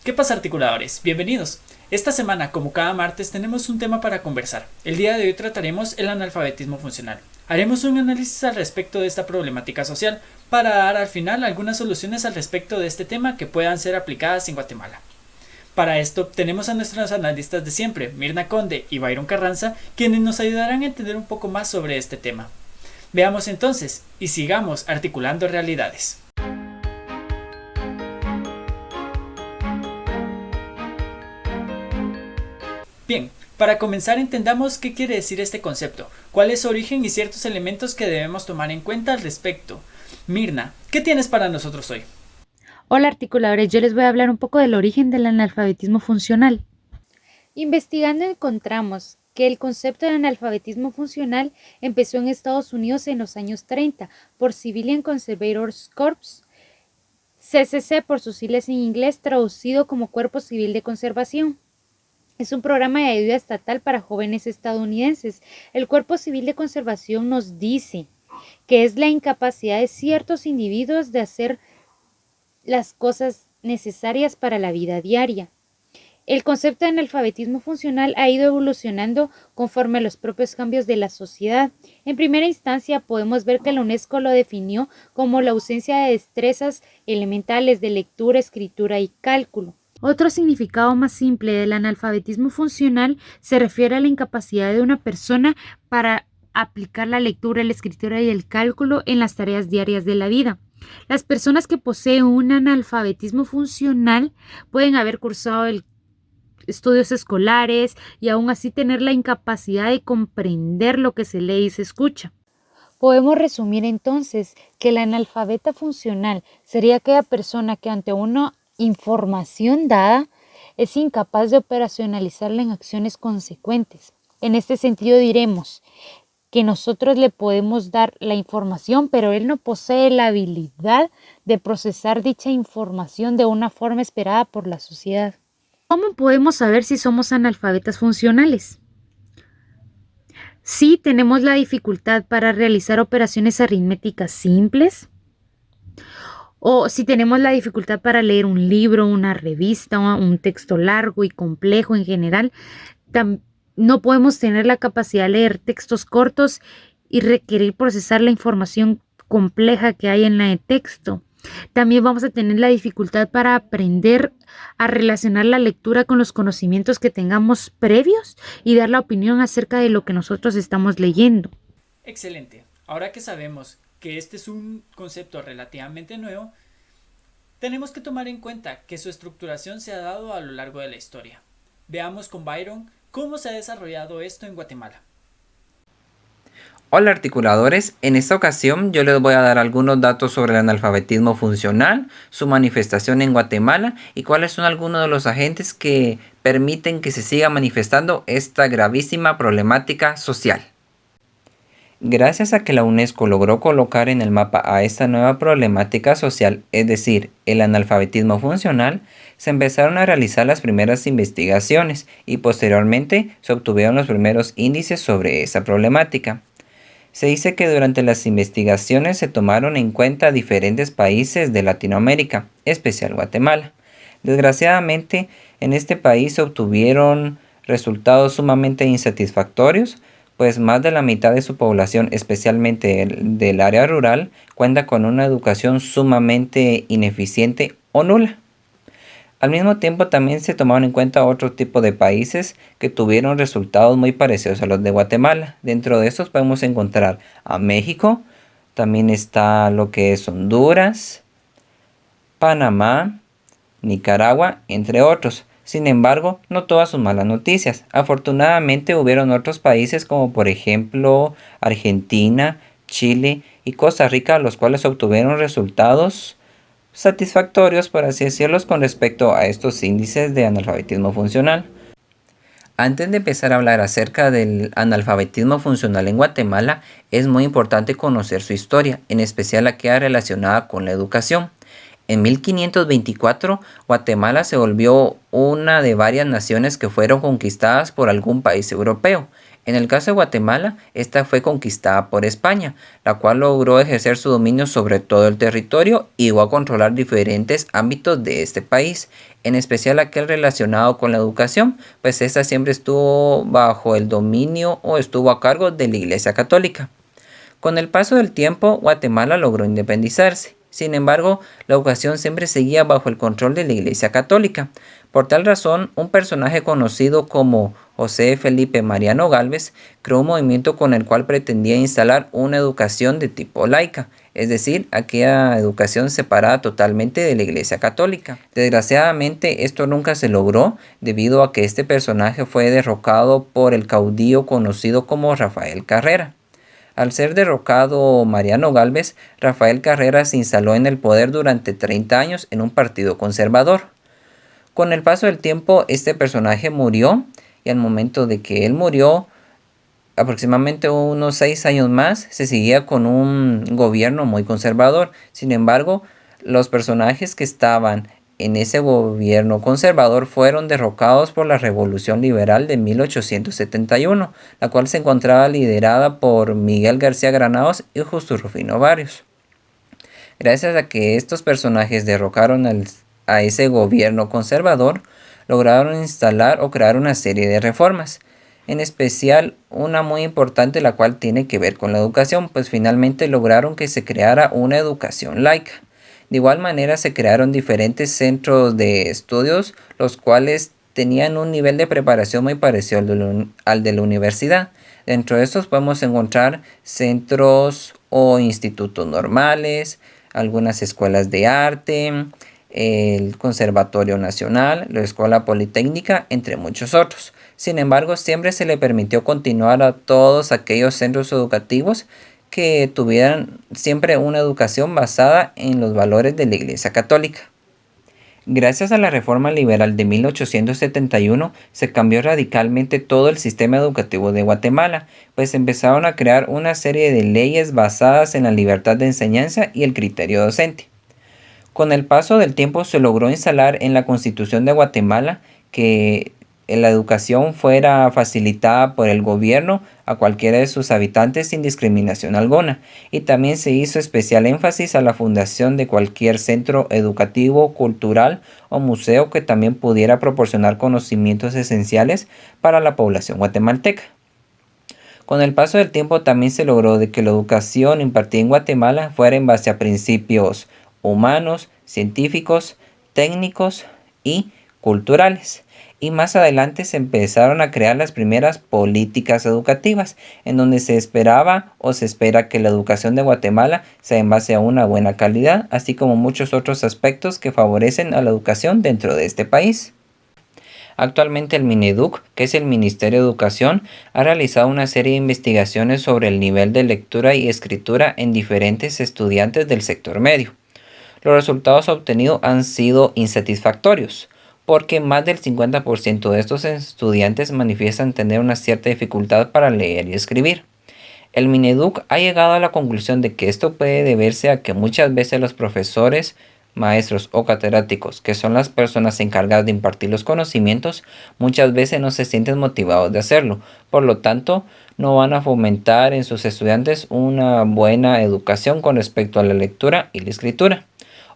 ¿Qué pasa, articuladores? Bienvenidos. Esta semana, como cada martes, tenemos un tema para conversar. El día de hoy trataremos el analfabetismo funcional. Haremos un análisis al respecto de esta problemática social para dar al final algunas soluciones al respecto de este tema que puedan ser aplicadas en Guatemala. Para esto tenemos a nuestros analistas de siempre, Mirna Conde y Byron Carranza, quienes nos ayudarán a entender un poco más sobre este tema. Veamos entonces y sigamos articulando realidades. Bien, para comenzar entendamos qué quiere decir este concepto, cuál es su origen y ciertos elementos que debemos tomar en cuenta al respecto. Mirna, ¿qué tienes para nosotros hoy? Hola articuladores, yo les voy a hablar un poco del origen del analfabetismo funcional. Investigando encontramos que el concepto de analfabetismo funcional empezó en Estados Unidos en los años 30 por Civilian Conservators Corps, CCC por sus siglas en inglés, traducido como Cuerpo Civil de Conservación. Es un programa de ayuda estatal para jóvenes estadounidenses. El Cuerpo Civil de Conservación nos dice que es la incapacidad de ciertos individuos de hacer las cosas necesarias para la vida diaria. El concepto de analfabetismo funcional ha ido evolucionando conforme a los propios cambios de la sociedad. En primera instancia, podemos ver que la UNESCO lo definió como la ausencia de destrezas elementales de lectura, escritura y cálculo. Otro significado más simple del analfabetismo funcional se refiere a la incapacidad de una persona para aplicar la lectura, la escritura y el cálculo en las tareas diarias de la vida. Las personas que poseen un analfabetismo funcional pueden haber cursado estudios escolares y aún así tener la incapacidad de comprender lo que se lee y se escucha. Podemos resumir entonces que el analfabeta funcional sería aquella persona que ante una información dada es incapaz de operacionalizarla en acciones consecuentes. En este sentido diremos que nosotros le podemos dar la información, pero él no posee la habilidad de procesar dicha información de una forma esperada por la sociedad. ¿Cómo podemos saber si somos analfabetas funcionales? Si tenemos la dificultad para realizar operaciones aritméticas simples, o si tenemos la dificultad para leer un libro, una revista, un texto largo y complejo en general, no podemos tener la capacidad de leer textos cortos y requerir procesar la información compleja que hay en el texto. También vamos a tener la dificultad para aprender a relacionar la lectura con los conocimientos que tengamos previos y dar la opinión acerca de lo que nosotros estamos leyendo. Excelente. Ahora que sabemos que este es un concepto relativamente nuevo, tenemos que tomar en cuenta que su estructuración se ha dado a lo largo de la historia. Veamos con Byron cómo se ha desarrollado esto en Guatemala. Hola articuladores, en esta ocasión yo les voy a dar algunos datos sobre el analfabetismo funcional, su manifestación en Guatemala y cuáles son algunos de los agentes que permiten que se siga manifestando esta gravísima problemática social. Gracias a que la UNESCO logró colocar en el mapa a esta nueva problemática social, es decir, el analfabetismo funcional, se empezaron a realizar las primeras investigaciones y posteriormente se obtuvieron los primeros índices sobre esa problemática. Se dice que durante las investigaciones se tomaron en cuenta diferentes países de Latinoamérica, especial Guatemala. Desgraciadamente, en este país se obtuvieron resultados sumamente insatisfactorios, pues más de la mitad de su población, especialmente del área rural, cuenta con una educación sumamente ineficiente o nula. Al mismo tiempo también se tomaron en cuenta otro tipo de países que tuvieron resultados muy parecidos a los de Guatemala. Dentro de estos podemos encontrar a México, también está lo que es Honduras, Panamá, Nicaragua, entre otros. Sin embargo, no todas son malas noticias. Afortunadamente hubieron otros países como por ejemplo Argentina, Chile y Costa Rica, los cuales obtuvieron resultados satisfactorios, por así decirlos, con respecto a estos índices de analfabetismo funcional. Antes de empezar a hablar acerca del analfabetismo funcional en Guatemala, es muy importante conocer su historia, en especial la que era relacionada con la educación. En 1524, Guatemala se volvió una de varias naciones que fueron conquistadas por algún país europeo. En el caso de Guatemala, esta fue conquistada por España, la cual logró ejercer su dominio sobre todo el territorio y llegó a controlar diferentes ámbitos de este país, en especial aquel relacionado con la educación, pues esta siempre estuvo bajo el dominio o estuvo a cargo de la Iglesia Católica. Con el paso del tiempo, Guatemala logró independizarse. Sin embargo, la educación siempre seguía bajo el control de la Iglesia Católica. Por tal razón, un personaje conocido como José Felipe Mariano Gálvez creó un movimiento con el cual pretendía instalar una educación de tipo laica, es decir, aquella educación separada totalmente de la Iglesia Católica. Desgraciadamente, esto nunca se logró debido a que este personaje fue derrocado por el caudillo conocido como Rafael Carrera. Al ser derrocado Mariano Gálvez, Rafael Carrera se instaló en el poder durante 30 años en un partido conservador. Con el paso del tiempo, este personaje murió y al momento de que él murió, aproximadamente unos 6 años más, se seguía con un gobierno muy conservador. Sin embargo, los personajes que estaban en ese gobierno conservador fueron derrocados por la Revolución Liberal de 1871, la cual se encontraba liderada por Miguel García Granados y Justo Rufino Barrios. Gracias a que estos personajes derrocaron a ese gobierno conservador, lograron instalar o crear una serie de reformas, en especial una muy importante, la cual tiene que ver con la educación, pues finalmente lograron que se creara una educación laica. De igual manera se crearon diferentes centros de estudios, los cuales tenían un nivel de preparación muy parecido al de la universidad. Dentro de estos podemos encontrar centros o institutos normales, algunas escuelas de arte, el Conservatorio Nacional, la Escuela Politécnica, entre muchos otros. Sin embargo, siempre se le permitió continuar a todos aquellos centros educativos que tuvieran siempre una educación basada en los valores de la Iglesia Católica. Gracias a la Reforma Liberal de 1871 se cambió radicalmente todo el sistema educativo de Guatemala, pues empezaron a crear una serie de leyes basadas en la libertad de enseñanza y el criterio docente. Con el paso del tiempo se logró instalar en la Constitución de Guatemala que la educación fuera facilitada por el gobierno a cualquiera de sus habitantes sin discriminación alguna, y también se hizo especial énfasis a la fundación de cualquier centro educativo, cultural o museo que también pudiera proporcionar conocimientos esenciales para la población guatemalteca. Con el paso del tiempo también se logró de que la educación impartida en Guatemala fuera en base a principios humanos, científicos, técnicos y culturales. Y más adelante se empezaron a crear las primeras políticas educativas, en donde se esperaba o se espera que la educación de Guatemala sea en base a una buena calidad, así como muchos otros aspectos que favorecen a la educación dentro de este país. Actualmente el Mineduc, que es el Ministerio de Educación, ha realizado una serie de investigaciones sobre el nivel de lectura y escritura en diferentes estudiantes del sector medio. Los resultados obtenidos han sido insatisfactorios, porque más del 50% de estos estudiantes manifiestan tener una cierta dificultad para leer y escribir. El Mineduc ha llegado a la conclusión de que esto puede deberse a que muchas veces los profesores, maestros o catedráticos, que son las personas encargadas de impartir los conocimientos, muchas veces no se sienten motivados de hacerlo. Por lo tanto, no van a fomentar en sus estudiantes una buena educación con respecto a la lectura y la escritura.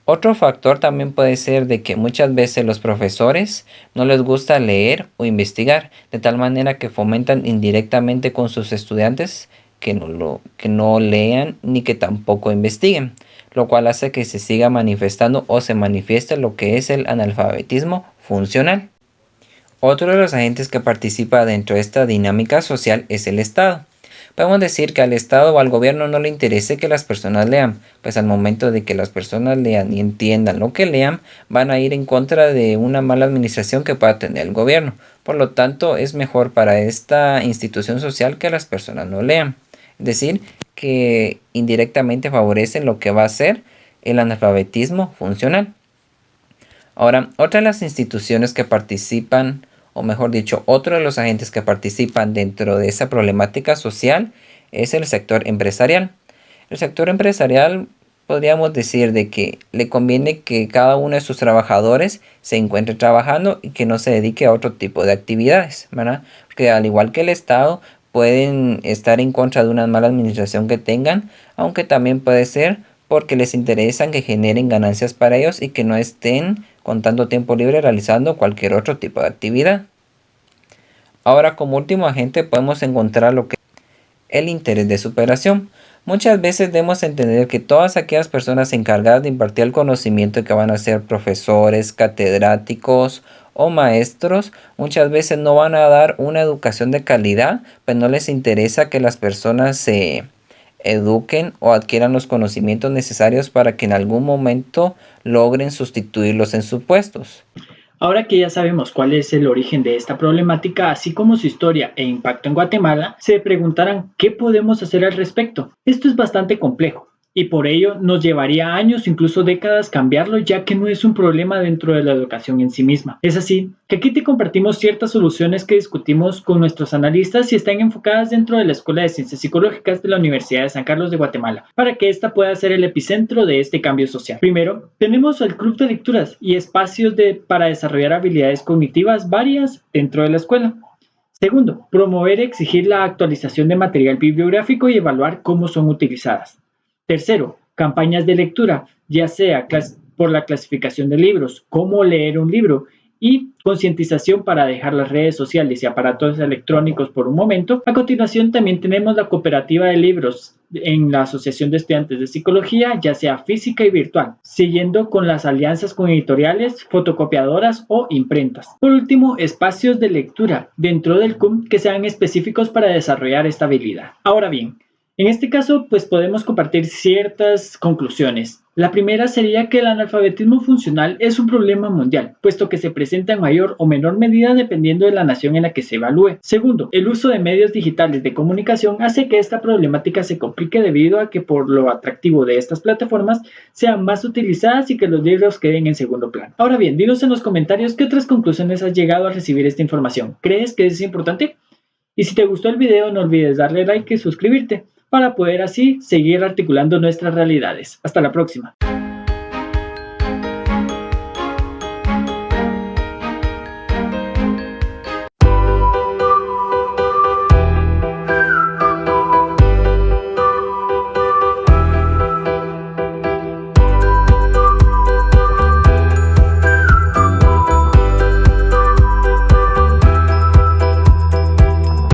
Otro factor también puede ser de que muchas veces los profesores no les gusta leer o investigar, de tal manera que fomentan indirectamente con sus estudiantes que no lean ni que tampoco investiguen, lo cual hace que se siga manifestando o se manifieste lo que es el analfabetismo funcional. Otro de los agentes que participa dentro de esta dinámica social es el Estado. Podemos decir que al Estado o al gobierno no le interese que las personas lean, pues al momento de que las personas lean y entiendan lo que lean, van a ir en contra de una mala administración que pueda tener el gobierno. Por lo tanto, es mejor para esta institución social que las personas no lean. Es decir, que indirectamente favorecen lo que va a ser el analfabetismo funcional. Ahora, otra de las instituciones que participan, o mejor dicho, otro de los agentes que participan dentro de esa problemática social es el sector empresarial. El sector empresarial podríamos decir de que le conviene que cada uno de sus trabajadores se encuentre trabajando y que no se dedique a otro tipo de actividades, ¿verdad? Porque al igual que el Estado, pueden estar en contra de una mala administración que tengan, aunque también puede ser porque les interesan que generen ganancias para ellos y que no estén con tanto tiempo libre realizando cualquier otro tipo de actividad. Ahora, como último agente podemos encontrar lo que es el interés de superación. Muchas veces debemos entender que todas aquellas personas encargadas de impartir el conocimiento, que van a ser profesores, catedráticos o maestros, muchas veces no van a dar una educación de calidad, pues no les interesa que las personas se eduquen o adquieran los conocimientos necesarios para que en algún momento logren sustituirlos en sus puestos. Ahora que ya sabemos cuál es el origen de esta problemática, así como su historia e impacto en Guatemala, se preguntarán qué podemos hacer al respecto. Esto es bastante complejo y por ello nos llevaría años, incluso décadas, cambiarlo, ya que no es un problema dentro de la educación en sí misma. Es así que aquí te compartimos ciertas soluciones que discutimos con nuestros analistas y están enfocadas dentro de la Escuela de Ciencias Psicológicas de la Universidad de San Carlos de Guatemala, para que ésta pueda ser el epicentro de este cambio social. Primero, tenemos el club de lecturas y espacios para desarrollar habilidades cognitivas varias dentro de la escuela. Segundo, promover y exigir la actualización de material bibliográfico y evaluar cómo son utilizadas. Tercero, campañas de lectura, ya sea por la clasificación de libros, cómo leer un libro y concientización para dejar las redes sociales y aparatos electrónicos por un momento. A continuación también tenemos la cooperativa de libros en la Asociación de Estudiantes de Psicología, ya sea física y virtual, siguiendo con las alianzas con editoriales, fotocopiadoras o imprentas. Por último, espacios de lectura dentro del CUM que sean específicos para desarrollar esta habilidad. Ahora bien, en este caso, pues podemos compartir ciertas conclusiones. La primera sería que el analfabetismo funcional es un problema mundial, puesto que se presenta en mayor o menor medida dependiendo de la nación en la que se evalúe. Segundo, el uso de medios digitales de comunicación hace que esta problemática se complique debido a que por lo atractivo de estas plataformas sean más utilizadas y que los libros queden en segundo plano. Ahora bien, dinos en los comentarios qué otras conclusiones has llegado a recibir esta información. ¿Crees que es importante? Y si te gustó el video, no olvides darle like y suscribirte, para poder así seguir articulando nuestras realidades. Hasta la próxima.